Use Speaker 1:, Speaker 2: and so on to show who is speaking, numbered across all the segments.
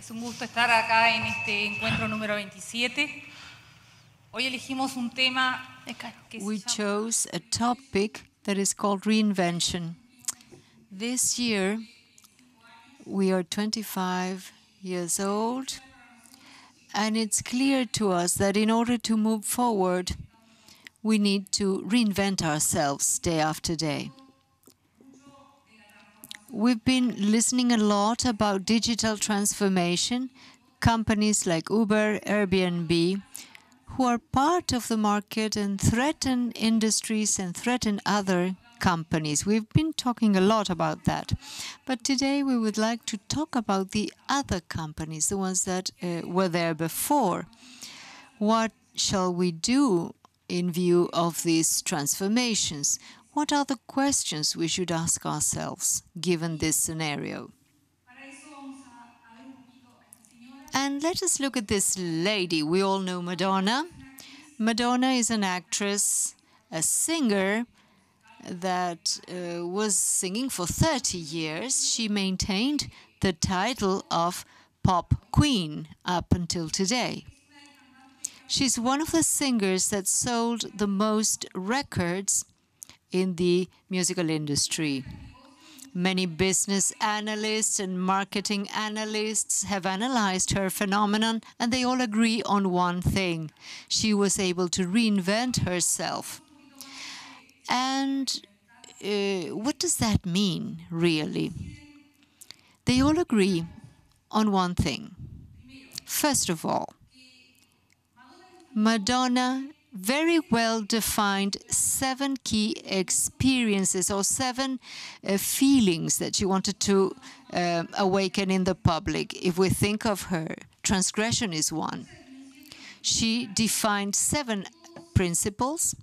Speaker 1: Es un gusto estar acá en este encuentro número 27. Hoy elegimos un tema que
Speaker 2: We chose a topic that is called reinvention. This year, we are 25 years old, and it's clear to us that in order to move forward, we need to reinvent ourselves day after day. We've been listening a lot about digital transformation, companies like Uber, Airbnb, who are part of the market and threaten industries and threaten other companies. We've been talking a lot about that. But today we would like to talk about the other companies, the ones that were there before. What shall we do in view of these transformations? What are the questions we should ask ourselves, given this scenario? And let us look at this lady. We all know Madonna. Madonna is an actress, a singer that was singing for 30 years. She maintained the title of Pop Queen up until today. She's one of the singers that sold the most records in the musical industry. Many business analysts and marketing analysts have analyzed her phenomenon, and they all agree on one thing. She was able to reinvent herself. And what does that mean, really? They all agree on one thing. First of all, Madonna very well defined 7 key experiences or 7 feelings that she wanted to awaken in the public. If we think of her, transgression is one. She defined 7 principles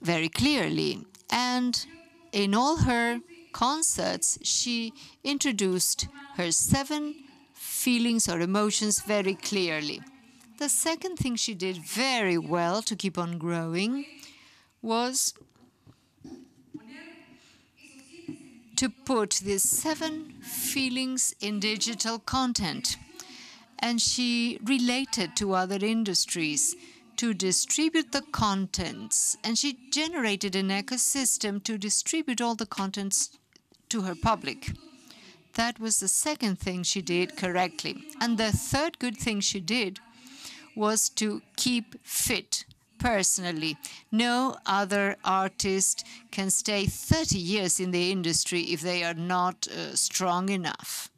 Speaker 2: very clearly, and in all her concerts, she introduced her 7 feelings or emotions very clearly. The second thing she did very well to keep on growing was to put these 7 feelings in digital content. And she related to other industries to distribute the contents. And she generated an ecosystem to distribute all the contents to her public. That was the second thing she did correctly. And the third good thing she did was to keep fit personally. No other artist can stay 30 years in the industry if they are not strong enough.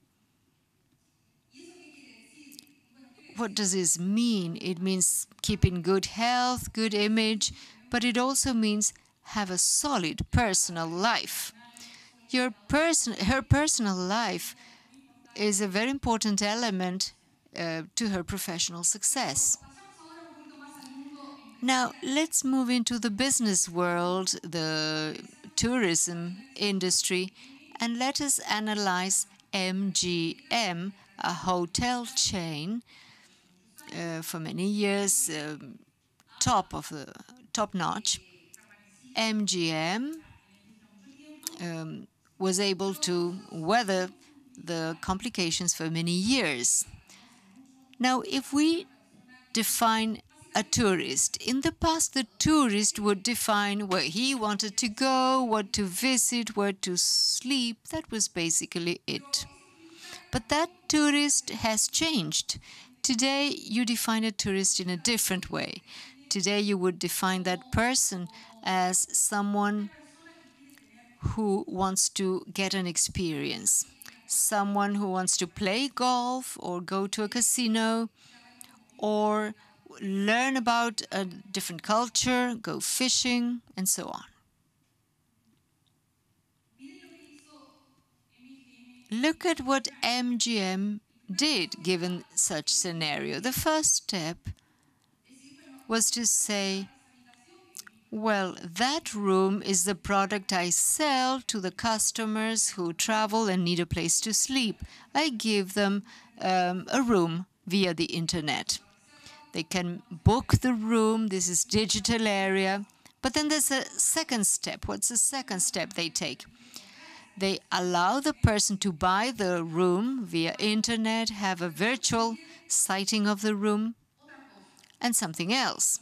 Speaker 2: What does this mean? It means keeping good health, good image, but it also means have a solid personal life. Her personal life is a very important element to her professional success. Now, let's move into the business world, the tourism industry, and let us analyze MGM, a hotel chain for many years, top notch. MGM was able to weather the complications for many years. Now, if we define a tourist, in the past the tourist would define where he wanted to go, what to visit, where to sleep. That was basically it. But that tourist has changed. Today you define a tourist in a different way. Today you would define that person as someone who wants to get an experience. Someone who wants to play golf or go to a casino or learn about a different culture, go fishing, and so on. Look at what MGM did given such scenario. The first step was to say, well, that room is the product I sell to the customers who travel and need a place to sleep. I give them a room via the internet. They can book the room. This is digital area. But then there's a second step. What's the second step they take? They allow the person to buy the room via internet, have a virtual sighting of the room, and something else.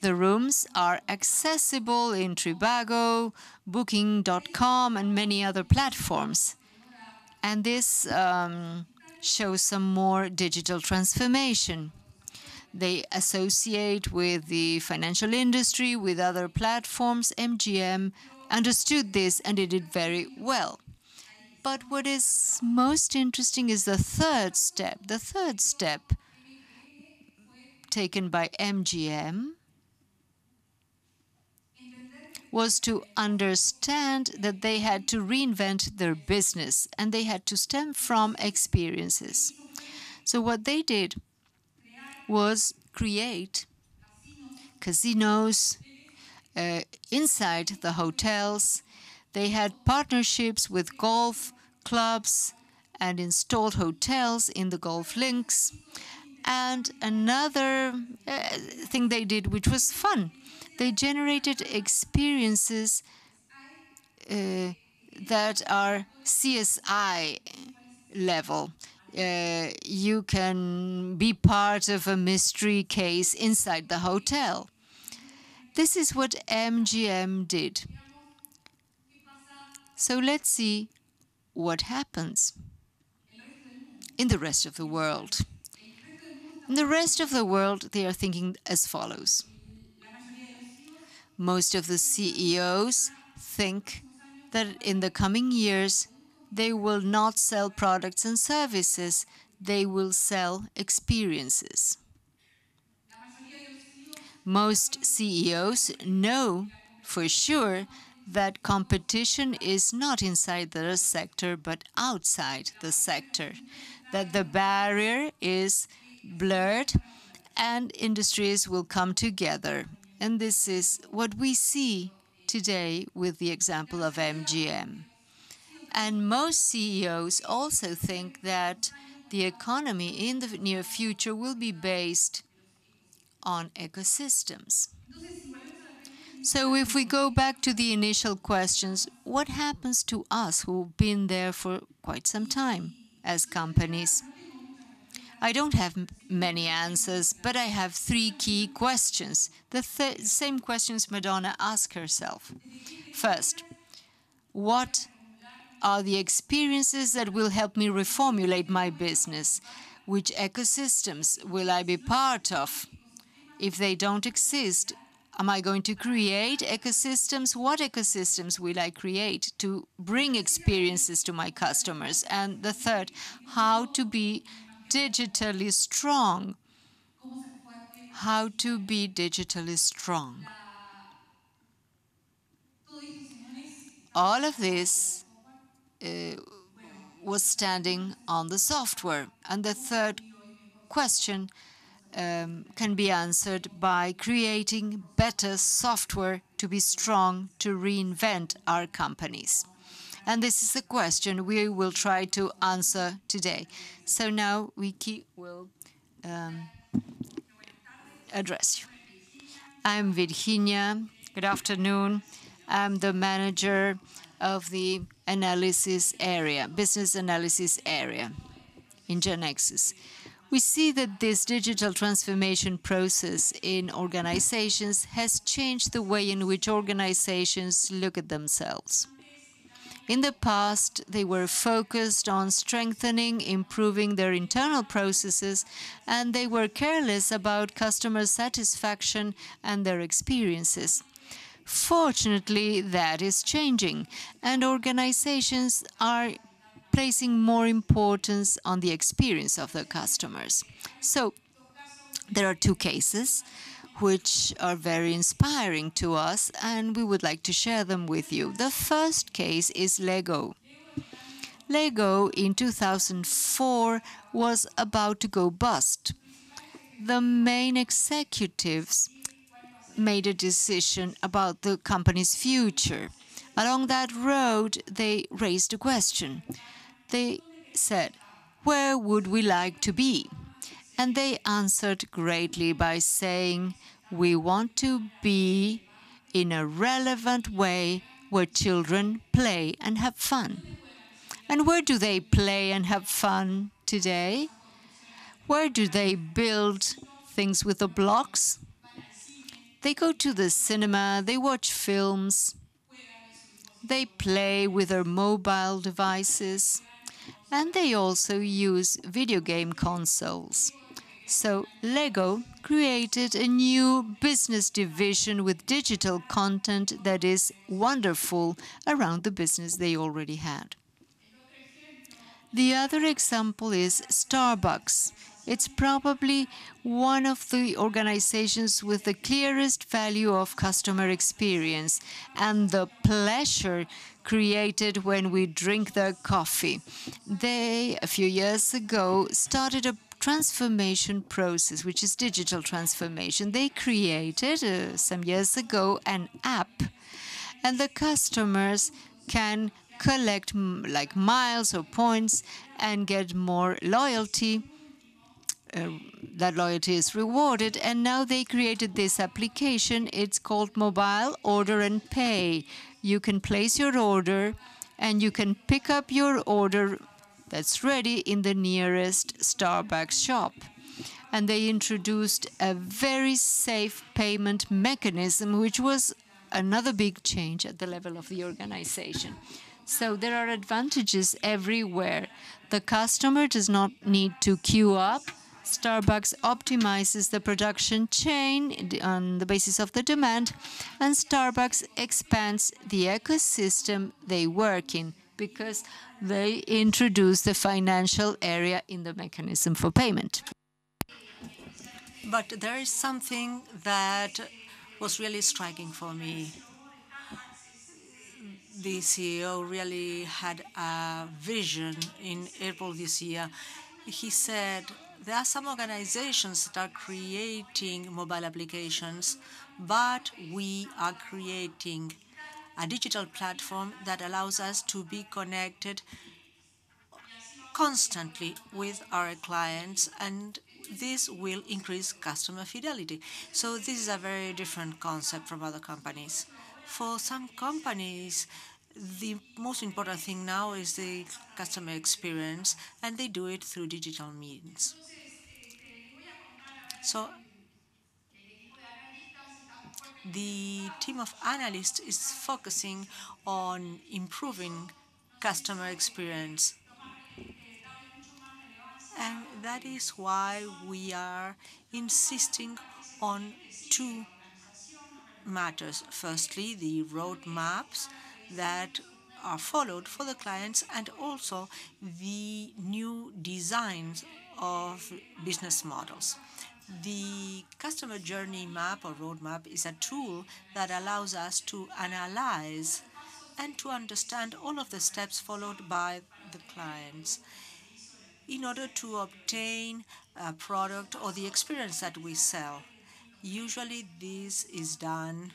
Speaker 2: The rooms are accessible in Trivago, Booking.com, and many other platforms. And this shows some more digital transformation. They associate with the financial industry, with other platforms. MGM understood this and did it very well. But what is most interesting is the third step. The third step taken by MGM was to understand that they had to reinvent their business and they had to stem from experiences. So what they did was create casinos inside the hotels. They had partnerships with golf clubs and installed hotels in the golf links. And another thing they did, which was fun, they generated experiences that are CSI level. You can be part of a mystery case inside the hotel. This is what MGM did. So let's see what happens in the rest of the world. In the rest of the world, they are thinking as follows. Most of the CEOs think that in the coming years, they will not sell products and services, they will sell experiences. Most CEOs know for sure that competition is not inside the sector, but outside the sector, that the barrier is blurred and industries will come together. And this is what we see today with the example of MGM. And most CEOs also think that the economy in the near future will be based on ecosystems. So if we go back to the initial questions, what happens to us who've been there for quite some time as companies? I don't have many answers, but I have three key questions. The same questions Madonna asked herself. First, what are the experiences that will help me reformulate my business? Which ecosystems will I be part of? If they don't exist, am I going to create ecosystems? What ecosystems will I create to bring experiences to my customers? And the third, how to be digitally strong. How to be digitally strong. All of this was standing on the software. And the third question can be answered by creating better software to be strong, to reinvent our companies. And this is a question we will try to answer today. So now we will address you. I'm Virginia. Good afternoon. I'm the manager of the analysis area, business analysis area in GeneXus. We see that this digital transformation process in organizations has changed the way in which organizations look at themselves. In the past, they were focused on strengthening, improving their internal processes, and they were careless about customer satisfaction and their experiences. Fortunately, that is changing, and organizations are placing more importance on the experience of their customers. So, there are two cases which are very inspiring to us, and we would like to share them with you. The first case is Lego. Lego in 2004 was about to go bust. The main executives made a decision about the company's future. Along that road, they raised a question. They said, where would we like to be? And they answered greatly by saying, we want to be in a relevant way where children play and have fun. And where do they play and have fun today? Where do they build things with the blocks? They go to the cinema, they watch films, they play with their mobile devices, and they also use video game consoles. So Lego created a new business division with digital content that is wonderful around the business they already had. The other example is Starbucks. It's probably one of the organizations with the clearest value of customer experience and the pleasure created when we drink their coffee. They, a few years ago, started a transformation process, which is digital transformation. They created, some years ago, an app, and the customers can collect like miles or points and get more loyalty. That loyalty is rewarded, and now they created this application. It's called Mobile Order and Pay. You can place your order, and you can pick up your order that's ready in the nearest Starbucks shop. And they introduced a very safe payment mechanism, which was another big change at the level of the organization. So there are advantages everywhere. The customer does not need to queue up. Starbucks optimizes the production chain on the basis of the demand, and Starbucks expands the ecosystem they work in because they introduce the financial area in the mechanism for payment.
Speaker 3: But there is something that was really striking for me. The CEO really had a vision in April this year. He said there are some organizations that are creating mobile applications, but we are creating a digital platform that allows us to be connected constantly with our clients, and this will increase customer fidelity. So this is a very different concept from other companies. For some companies, the most important thing now is the customer experience, and they do it through digital means. So the team of analysts is focusing on improving customer experience. And that is why we are insisting on two matters. Firstly, the roadmaps that are followed for the clients, and also the new designs of business models. The customer journey map or roadmap is a tool that allows us to analyze and to understand all of the steps followed by the clients in order to obtain a product or the experience that we sell. Usually this is done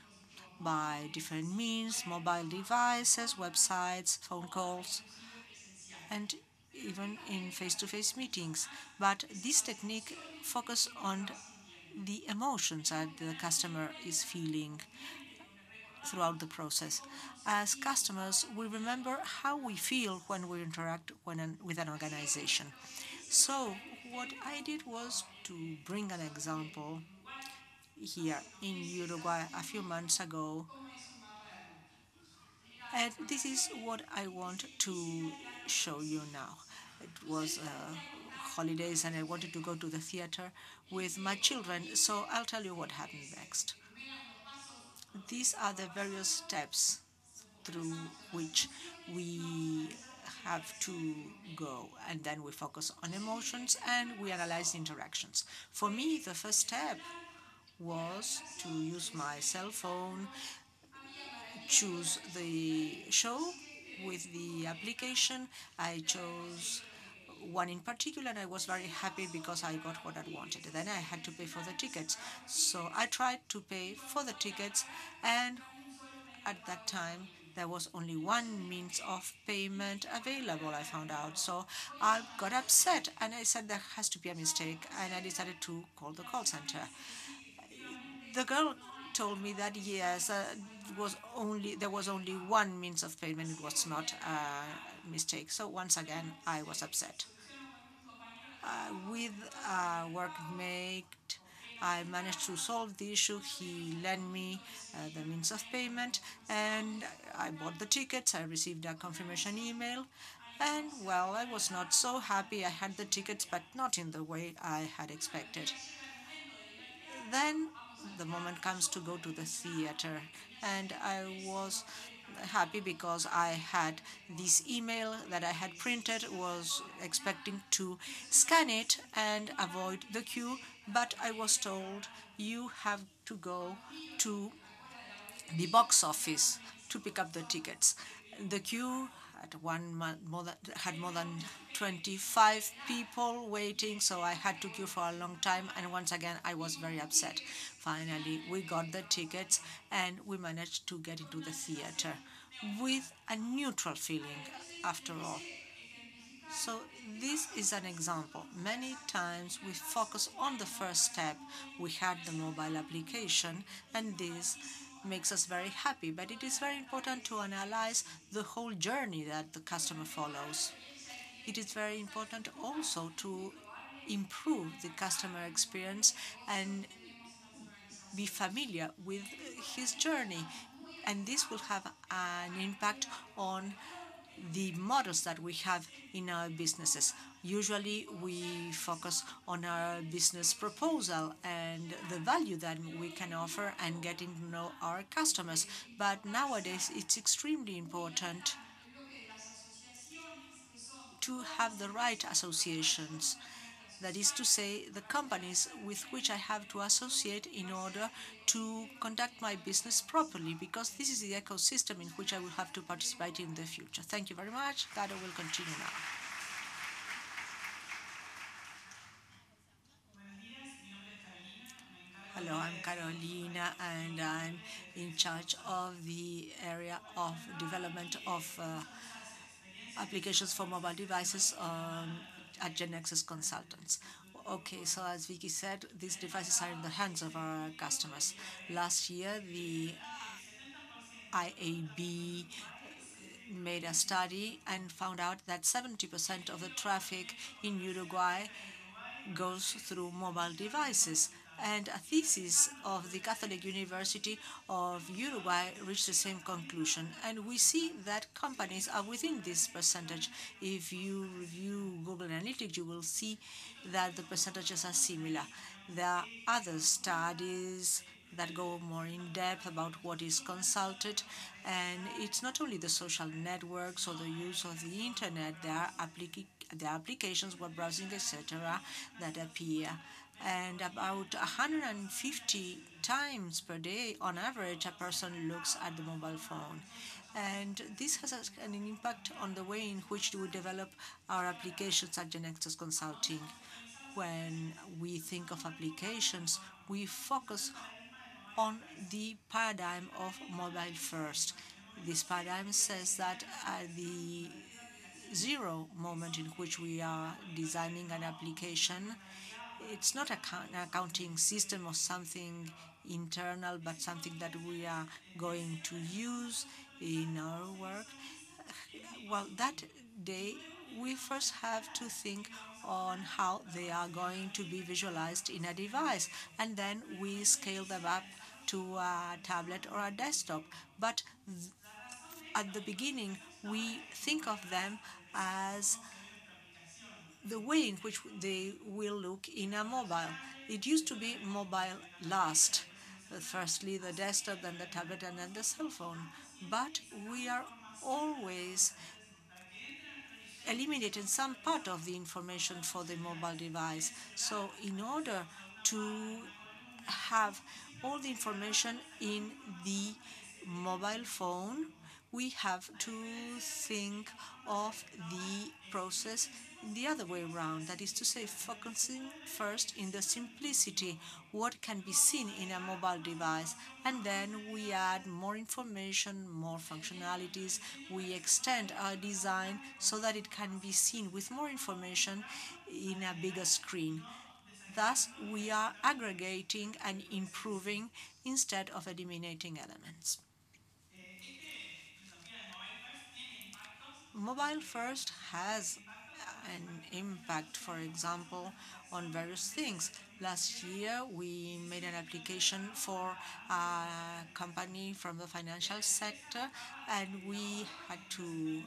Speaker 3: by different means, mobile devices, websites, phone calls, and even in face-to-face meetings. But this technique focuses on the emotions that the customer is feeling throughout the process. As customers, we remember how we feel when we interact with an organization. So what I did was to bring an example here in Uruguay a few months ago. And this is what I want to show you now. It was holidays, and I wanted to go to the theater with my children, so I'll tell you what happened next. These are the various steps through which we have to go, and then we focus on emotions and we analyze the interactions. For me, the first step was to use my cell phone, choose the show with the application. I chose one in particular, and I was very happy because I got what I wanted. Then I had to pay for the tickets. So I tried to pay for the tickets, and at that time, there was only one means of payment available, I found out. So I got upset, and I said there has to be a mistake, and I decided to call the call center. The girl told me that yes, there was only one means of payment. It was not a mistake. So once again, I was upset. With a workmate, I managed to solve the issue. He lent me the means of payment, and I bought the tickets. I received a confirmation email, and well, I was not so happy. I had the tickets, but not in the way I had expected. Then the moment comes to go to the theater, and I was happy because I had this email that I had printed, was expecting to scan it and avoid the queue, but I was told you have to go to the box office to pick up the tickets. The queue had more than 25 people waiting, so I had to queue for a long time, and once again I was very upset. Finally, we got the tickets and we managed to get into the theater with a neutral feeling after all. So this is an example. Many times we focus on the first step. We had the mobile application, and this makes us very happy. But it is very important to analyze the whole journey that the customer follows. It is very important also to improve the customer experience and be familiar with his journey. And this will have an impact on the models that we have in our businesses. Usually we focus on our business proposal and the value that we can offer and getting to know our customers. But nowadays it's extremely important to have the right associations. That is to say, the companies with which I have to associate in order to conduct my business properly, because this is the ecosystem in which I will have to participate in the future. Thank you very much. Caro will continue now. Hello, I'm Carolina, and I'm in charge of the area of development of applications for mobile devices at GeneXus Consultants. Okay, so as Vicky said, these devices are in the hands of our customers. Last year, the IAB made a study and found out that 70% of the traffic in Uruguay goes through mobile devices. And a thesis of the Catholic University of Uruguay reached the same conclusion. And we see that companies are within this percentage. If you review Google Analytics, you will see that the percentages are similar. There are other studies that go more in depth about what is consulted, and it's not only the social networks or the use of the internet. There are applications, web browsing, etc., that appear, and about 150 times per day on average a person looks at the mobile phone. And this has an impact on the way in which we develop our applications at GeneXus Consulting. When we think of applications, we focus on the paradigm of mobile first. This paradigm says that at the zero moment in which we are designing an application, it's not an accounting system or something internal, but something that we are going to use in our work. Well, that day, we first have to think on how they are going to be visualized in a device, and then we scale them up to a tablet or a desktop. But at the beginning, we think of them as the way in which they will look in a mobile. It used to be mobile last. Firstly, the desktop, then the tablet, and then the cell phone. But we are always eliminating some part of the information for the mobile device. So in order to have all the information in the mobile phone, we have to think of the process the other way around. That is to say, focusing first in the simplicity, what can be seen in a mobile device, and then we add more information, more functionalities. We extend our design so that it can be seen with more information in a bigger screen. Thus, we are aggregating and improving instead of eliminating elements. Mobile first has an impact, for example, on various things. Last year, we made an application for a company from the financial sector, and we had to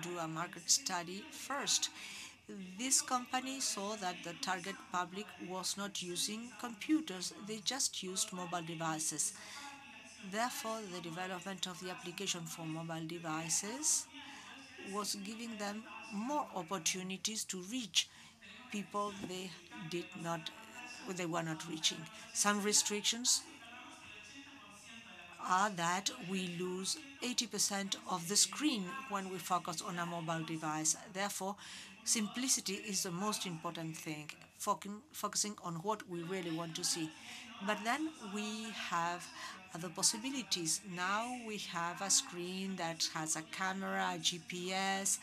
Speaker 3: do a market study first. This company saw that the target public was not using computers, they just used mobile devices. Therefore, the development of the application for mobile devices was giving them more opportunities to reach people they were not reaching. Some restrictions are that we lose 80% of the screen when we focus on a mobile device. Therefore, simplicity is the most important thing, focusing on what we really want to see. But then we have other possibilities. Now we have a screen that has a camera, a GPS,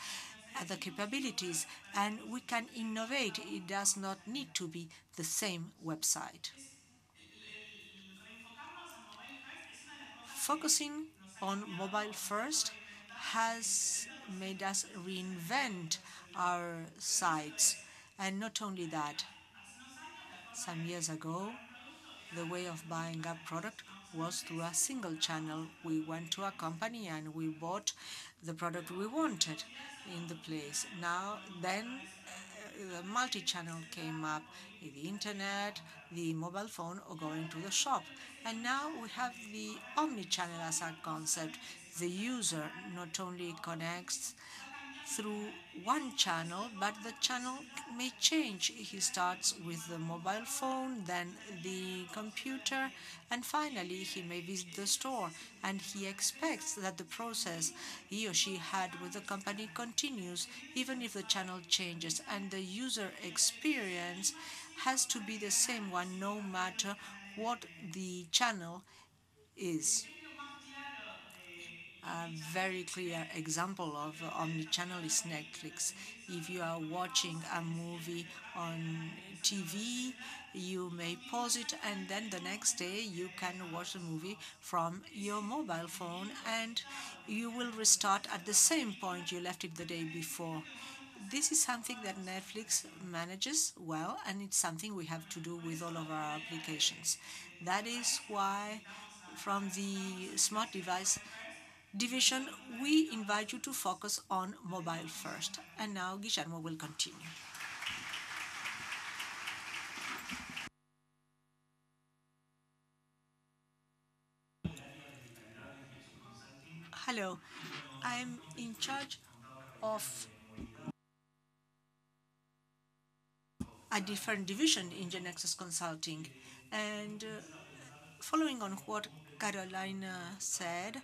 Speaker 3: other capabilities, and we can innovate. It does not need to be the same website. Focusing on mobile first has made us reinvent our sites. And not only that, some years ago, the way of buying a product was through a single channel. We went to a company and we bought the product we wanted in the place. Then the multi-channel came up, the internet, the mobile phone, or going to the shop. And now we have the omni-channel as a concept. The user not only connects through one channel, but the channel may change. He starts with the mobile phone, then the computer, and finally he may visit the store. And he expects that the process he or she had with the company continues, even if the channel changes. And the user experience has to be the same one, no matter what the channel is. A very clear example of omnichannel is Netflix. If you are watching a movie on TV, you may pause it, and then the next day you can watch the movie from your mobile phone, and you will restart at the same point you left it the day before. This is something that Netflix manages well, and it's something we have to do with all of our applications. That is why, from the smart device division, we invite you to focus on mobile first. And now Guillermo will continue. Hello, I'm in charge of a different division in GeneXus Consulting. And following on what Carolina said,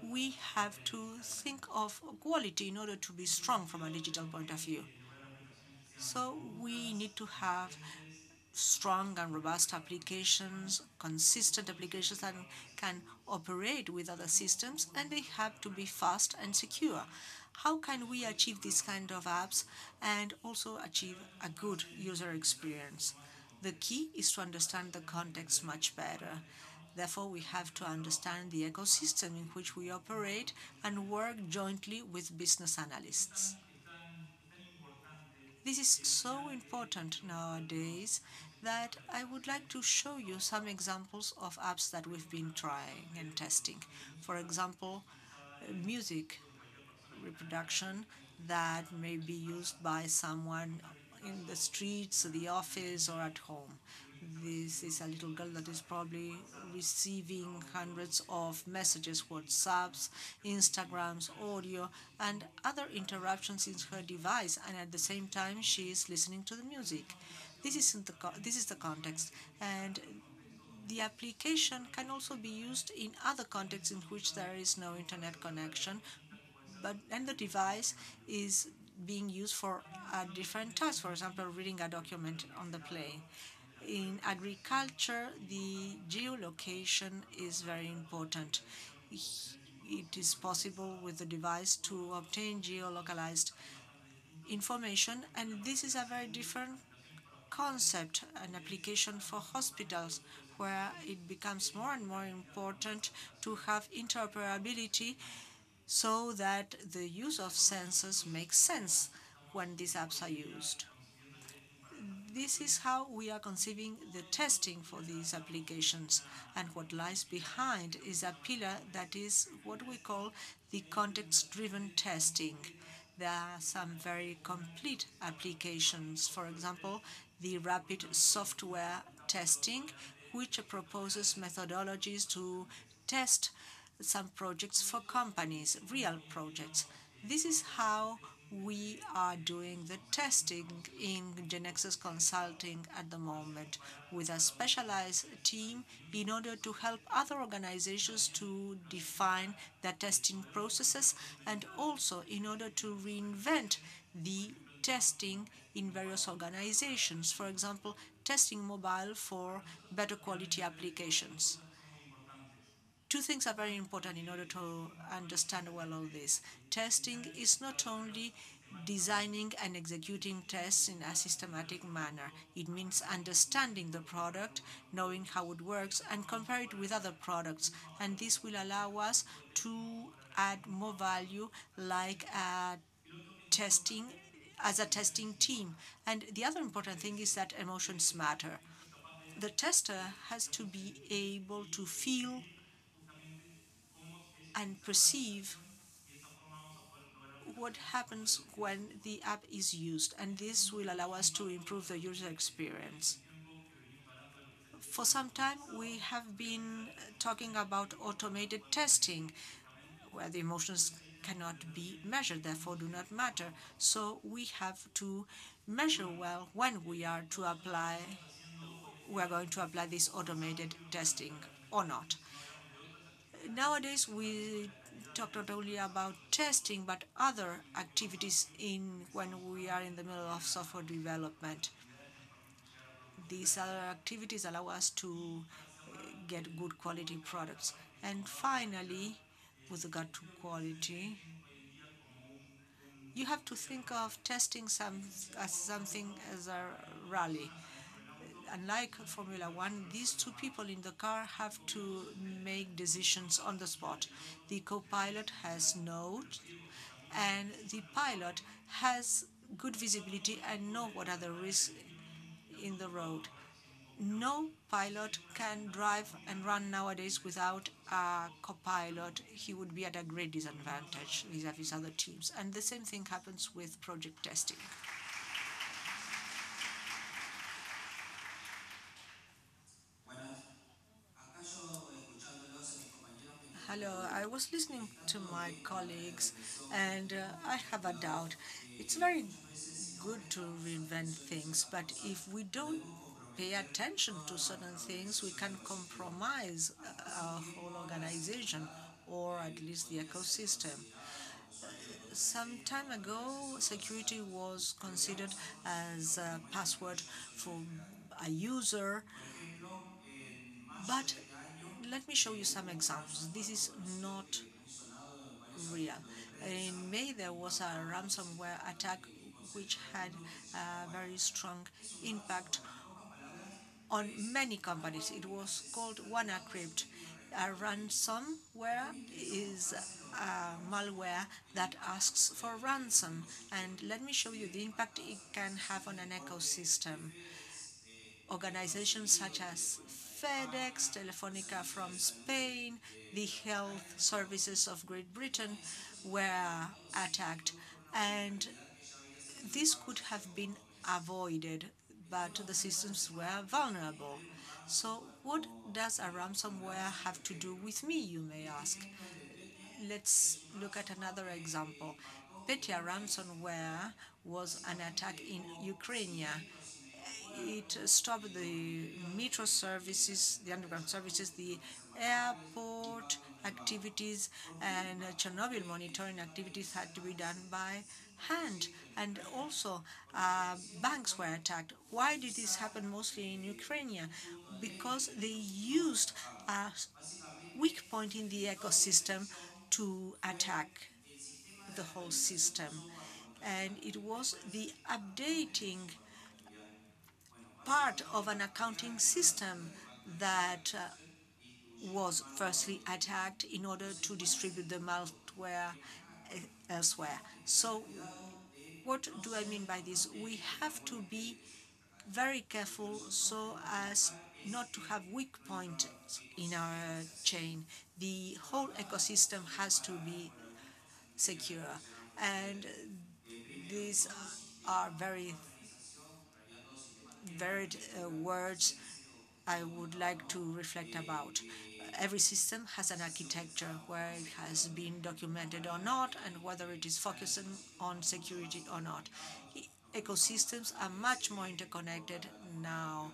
Speaker 3: we have to think of quality in order to be strong from a digital point of view. So we need to have strong and robust applications, consistent applications that can operate with other systems, and they have to be fast and secure. How can we achieve this kind of apps and also achieve a good user experience? The key is to understand the context much better. Therefore, we have to understand the ecosystem in which we operate and work jointly with business analysts. This is so important nowadays that I would like to show you some examples of apps that we've been trying and testing. For example, music reproduction that may be used by someone in the streets, the office, or at home. This is a little girl that is probably receiving hundreds of messages, WhatsApps, Instagrams, audio, and other interruptions in her device, and at the same time she is listening to the music. This is the context, and the application can also be used in other contexts in which there is no internet connection, and the device is being used for a different task, for example, reading a document on the plane. In agriculture, the geolocation is very important. It is possible with the device to obtain geolocalized information, and this is a very different concept, an application for hospitals, where it becomes more and more important to have interoperability so that the use of sensors makes sense when these apps are used. This is how we are conceiving the testing for these applications. And what lies behind is a pillar that is what we call the context-driven testing. There are some very complete applications. For example, the rapid software testing, which proposes methodologies to test some projects for companies, real projects. This is how we are doing the testing in GeneXus Consulting at the moment with a specialized team in order to help other organizations to define their testing processes and also in order to reinvent the testing in various organizations. For example, testing mobile for better quality applications. Two things are very important in order to understand well all this. Testing is not only designing and executing tests in a systematic manner. It means understanding the product, knowing how it works, and compare it with other products. And this will allow us to add more value like testing as a testing team. And the other important thing is that emotions matter. The tester has to be able to feel and perceive what happens when the app is used, and this will allow us to improve the user experience. For some time, we have been talking about automated testing, where the emotions cannot be measured, therefore do not matter. So we have to measure well when we are going to apply this automated testing or not. Nowadays, we talk not only about testing, but other activities when we are in the middle of software development. These other activities allow us to get good quality products. And finally, with regard to quality, you have to think of testing as something as a rally. Unlike Formula One, these two people in the car have to make decisions on the spot. The co-pilot has notes, and the pilot has good visibility and know what are the risks in the road. No pilot can drive and run nowadays without a co-pilot. He would be at a great disadvantage vis-a-vis other teams. And the same thing happens with project testing. Hello, I was listening to my colleagues and I have a doubt. It's very good to reinvent things, but if we don't pay attention to certain things, we can compromise our whole organization or at least the ecosystem. Some time ago, security was considered as a password for a user, but let me show you some examples. This is not real. In May, there was a ransomware attack which had a very strong impact on many companies. It was called WannaCrypt. A ransomware is a malware that asks for ransom. And let me show you the impact it can have on an ecosystem. Organizations such as FedEx, Telefonica from Spain, the health services of Great Britain were attacked. And this could have been avoided, but the systems were vulnerable. So what does a ransomware have to do with me, you may ask? Let's look at another example. Petya ransomware was an attack in Ukraine. It stopped the metro services, the underground services, the airport activities, and Chernobyl monitoring activities had to be done by hand. And also, banks were attacked. Why did this happen mostly in Ukraine? Because they used a weak point in the ecosystem to attack the whole system. And it was the updating part of an accounting system that was firstly attacked in order to distribute the malware elsewhere. So what do I mean by this? We have to be very careful so as not to have weak points in our chain. The whole ecosystem has to be secure. And these are very varied words I would like to reflect about. Every system has an architecture where it has been documented or not, and whether it is focusing on security or not. Ecosystems are much more interconnected now.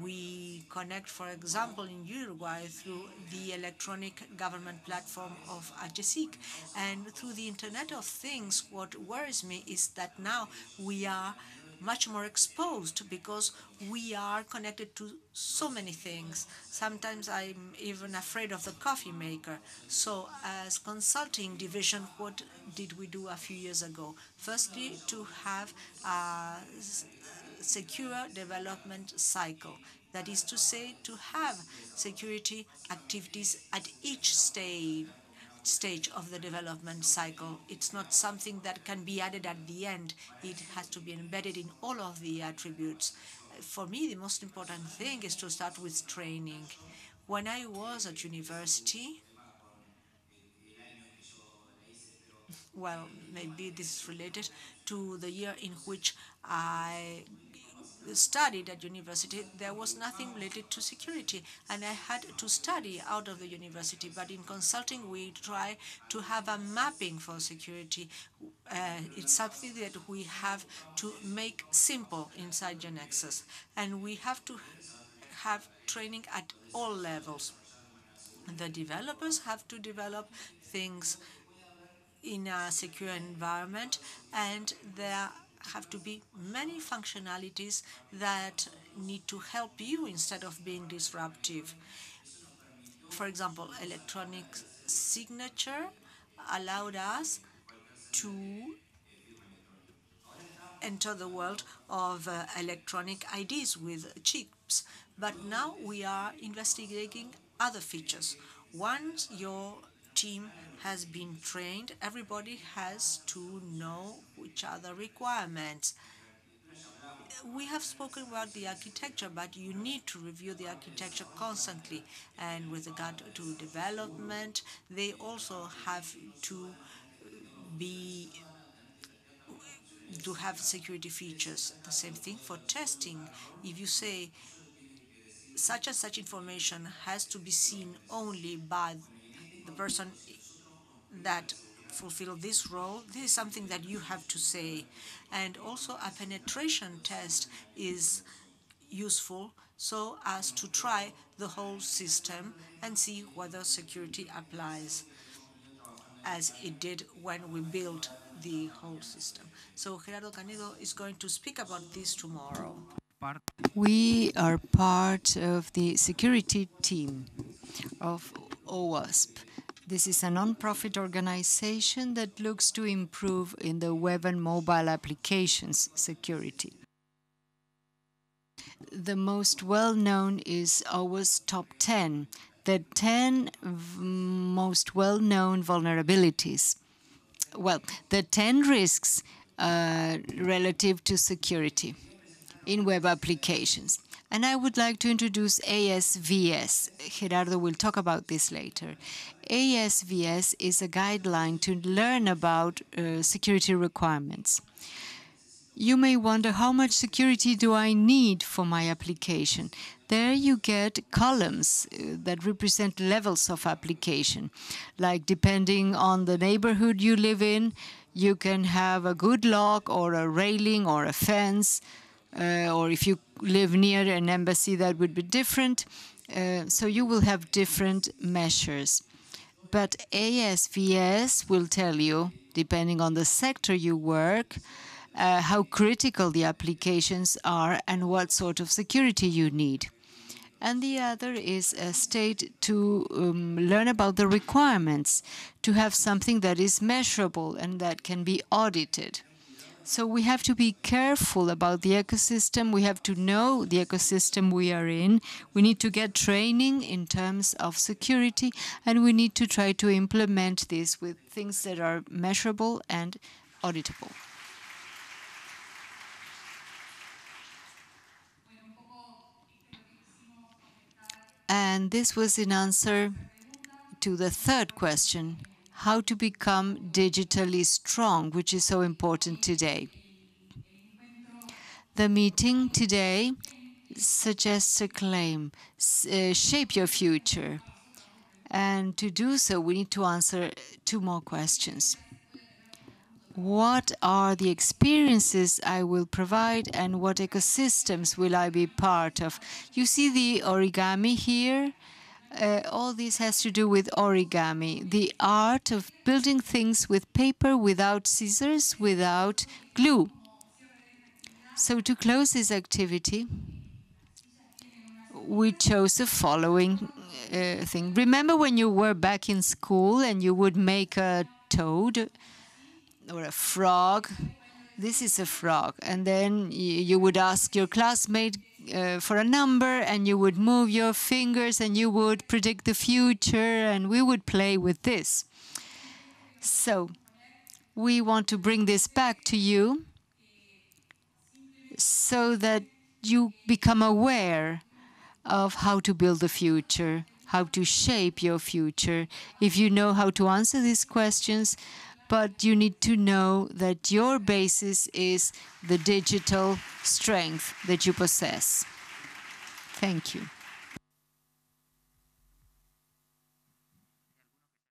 Speaker 3: We connect, for example, in Uruguay through the electronic government platform of AGESIC. And through the Internet of Things, what worries me is that now we are much more exposed because we are connected to so many things. Sometimes I'm even afraid of the coffee maker. So as consulting division, what did we do a few years ago? Firstly, to have a secure development cycle. That is to say, to have security activities at each stage of the development cycle. It's not something that can be added at the end. It has to be embedded in all of the attributes. For me, the most important thing is to start with training. When I was at university, well, maybe this is related to the year in which I studied at university, there was nothing related to security, and I had to study out of the university. But in consulting, we try to have a mapping for security. It's something that we have to make simple inside GeneXus, and we have to have training at all levels. The developers have to develop things in a secure environment, and there have to be many functionalities that need to help you instead of being disruptive. For example, electronic signature allowed us to enter the world of electronic IDs with chips, but now we are investigating other features. Once your team has been trained, everybody has to know which are the requirements. We have spoken about the architecture, but you need to review the architecture constantly. And with regard to development, they also have be to have security features. The same thing for testing. If you say such and such information has to be seen only by the person that fulfill this role, this is something that you have to say. And also a penetration test is useful so as to try the whole system and see whether security applies as it did when we built the whole system. So Gerardo Canedo is going to speak about this tomorrow.
Speaker 2: We are part of the security team of OWASP. This is a non-profit organization that looks to improve in the web and mobile applications security. The most well-known is OWASP Top 10, the 10 most well-known vulnerabilities. Well, the 10 risks relative to security in web applications. And I would like to introduce ASVS. Gerardo will talk about this later. ASVS is a guideline to learn about security requirements. You may wonder, how much security do I need for my application? There you get columns that represent levels of application. Like depending on the neighborhood you live in, you can have a good lock or a railing or a fence. Or if you live near an embassy, that would be different. So you will have different measures. But ASVS will tell you, depending on the sector you work, how critical the applications are and what sort of security you need. And the other is a state to learn about the requirements, to have something that is measurable and that can be audited. So we have to be careful about the ecosystem. We have to know the ecosystem we are in. We need to get training in terms of security, and we need to try to implement this with things that are measurable and auditable. And this was in answer to the third question, how to become digitally strong, which is so important today. The meeting today suggests a claim, shape your future. And to do so, we need to answer two more questions. What are the experiences I will provide, and what ecosystems will I be part of? You see the origami here? All this has to do with origami, the art of building things with paper, without scissors, without glue. So to close this activity, we chose the following thing. Remember when you were back in school and you would make a toad or a frog? This is a frog. And then you would ask your classmate for a number, and you would move your fingers and you would predict the future, and we would play with this. So we want to bring this back to you so that you become aware of how to build the future, how to shape your future. If you know how to answer these questions, but you need to know that your basis is the digital strength that you possess. Thank you.